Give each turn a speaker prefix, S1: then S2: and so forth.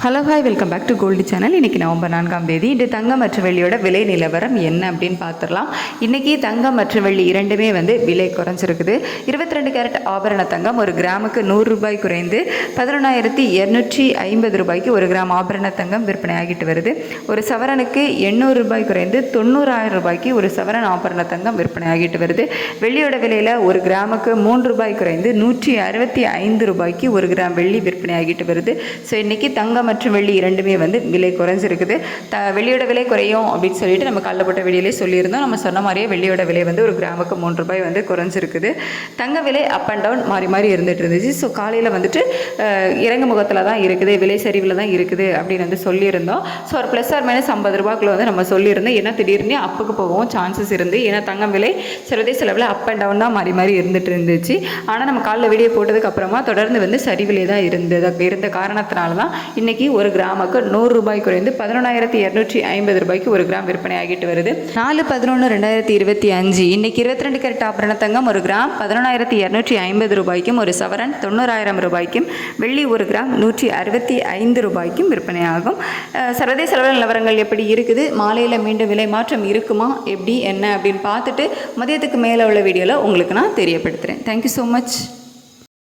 S1: Hello hi welcome back to gold channel. இன்றைக்கி November 4ஆம் தேதி. இன்று தங்கம் மற்றும் வெள்ளியோட விலை நிலவரம் என்ன அப்படின்னு பார்த்துடலாம். இன்றைக்கி தங்கம் மற்றும் வெள்ளி இரண்டுமே விலை குறைஞ்சிருக்குது. 22 கேரட் ஆபரண தங்கம் ஒரு கிராமுக்கு 100 ரூபாய் குறைந்து 11,250 ரூபாய்க்கு ஒரு கிராம் ஆபரண தங்கம் விற்பனை ஆகிட்டு வருது. ஒரு சவரனுக்கு 800 ரூபாய் குறைந்து 90,000 ரூபாய்க்கு ஒரு சவரன் ஆபரண தங்கம் விற்பனை ஆகிட்டு வருது. வெள்ளியோட விலையில் ஒரு கிராமுக்கு 3 ரூபாய் குறைந்து 165 ரூபாய்க்கு ஒரு கிராம் வெள்ளி விற்பனை ஆகிட்டு வருது. ஸோ இன்றைக்கி தங்கம் மற்றும் வெள்ளி இரண்டுமே விலை குறைஞ்சிருக்குது. வெள்ளியோட விலை குறையும் அப்படின்னு சொல்லிட்டு நம்ம கள்ளப்பட்ட வெளியிலே சொல்லியிருந்தோம். நம்ம சொன்ன மாதிரியே வெள்ளியோட விலை ஒரு கிராமுக்கு 3 ரூபாய் குறைஞ்சிருக்குது. தங்க விலை அப் அண்ட் டவுன் மாறி மாறி இருந்துட்டு இருந்துச்சு. ஸோ காலையில் இறங்கு முகத்தில் தான் இருக்குது, விலை சரிவில் தான் இருக்குது அப்படின்னு சொல்லியிருந்தோம். ஸோ ஒரு ப்ளஸ் ஆர் மைனஸ் 50 ரூபாய்க்குள்ள நம்ம சொல்லியிருந்தோம். ஏன்னா திடீர்னு அப்புக்கு போகவும் சான்சஸ் இருந்து, ஏன்னா தங்கம் விலை சர்வதேச அளவில் அப் அண்ட் டவுன் தான் மாறி மாறி இருந்துட்டு இருந்துச்சு. ஆனால் நம்ம காலையில் வீடியோ போட்டதுக்கு அப்புறமா தொடர்ந்து சரிவிலே தான் இருந்த காரணத்தினால தான் இன்னைக்கு ஒரு கிராமுக்கு 100 ரூபாய் குறைந்து 11,250 ரூபாய்க்கு ஒரு கிராம் விற்பனை ஆகிட்டு வருது. 4/11/2025 இன்னைக்கு 22 கேரட் ஆபரண தங்கம் ஒரு கிராம் 11,250 ரூபாய்க்கும் ஒரு சவரன் 90,000 ரூபாய்க்கும் வெள்ளி ஒரு கிராம் 165 ரூபாய்க்கும் விற்பனை ஆகும். சர்வதேச அளவில் நிலவரங்கள் எப்படி இருக்குது, மாலையில் மீண்டும் விலை மாற்றம் இருக்குமா, எப்படி என்ன அப்படின்னு பார்த்துட்டு மதியத்துக்கு மேலே உள்ள வீடியோவில் உங்களுக்கு நான் தெரியப்படுத்துகிறேன். Thank you so much.